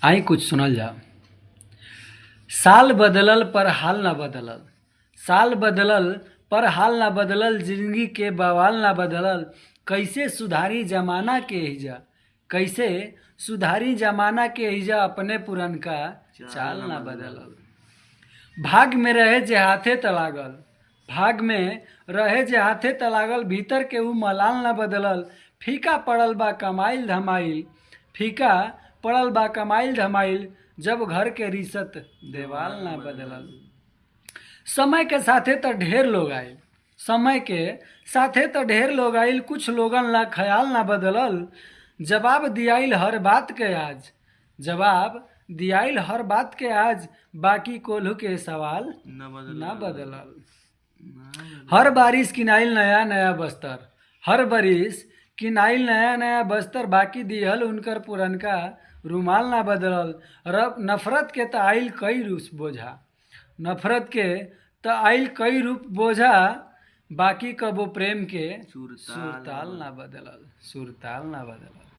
आई कुछ सुनल जा। साल बदलल पर हाल ना बदलल, साल बदलल पर हाल ना बदलल, जिंदगी के बवाल ना बदलल। कैसे सुधारी जमाना के हिजा, कैसे सुधारी जमाना के हिजा, अपने पुरनका चाल ना बदलल। भाग में रहे जे हाथे तलागल, भाग में रहे जे हाथे तलागल, भीतर के ऊ मलाल ना बदलल। फीका पड़ल बा कमाइल धमाइल, फीका पड़ल बा कमाइल धमाइल, जब घर के रिसत देवाल ना बदलल। समय के साथे तो ढेर लोग आइल, समय के साथे तो ढेर लोग आइल, कुछ लोगन ला ख्याल ना बदलल। जवाब दियाइल हर बात के आज, जवाब दियाइल हर बात के आज, बाकी कोल्हू के सवाल ना बदलल। हर बारिश किनाइल नया नया बस्तर, हर बारिश किनाइल नया नया बस्तर, बाकी दिहल उनकर पुरनका रुमाल ना बदलल। नफरत के त आइल कई रूप बोझा, नफरत के त आइल कई रूप बोझा, बाकी कबो प्रेम के सुरताल ना बदलल, सुरताल ना बदलल।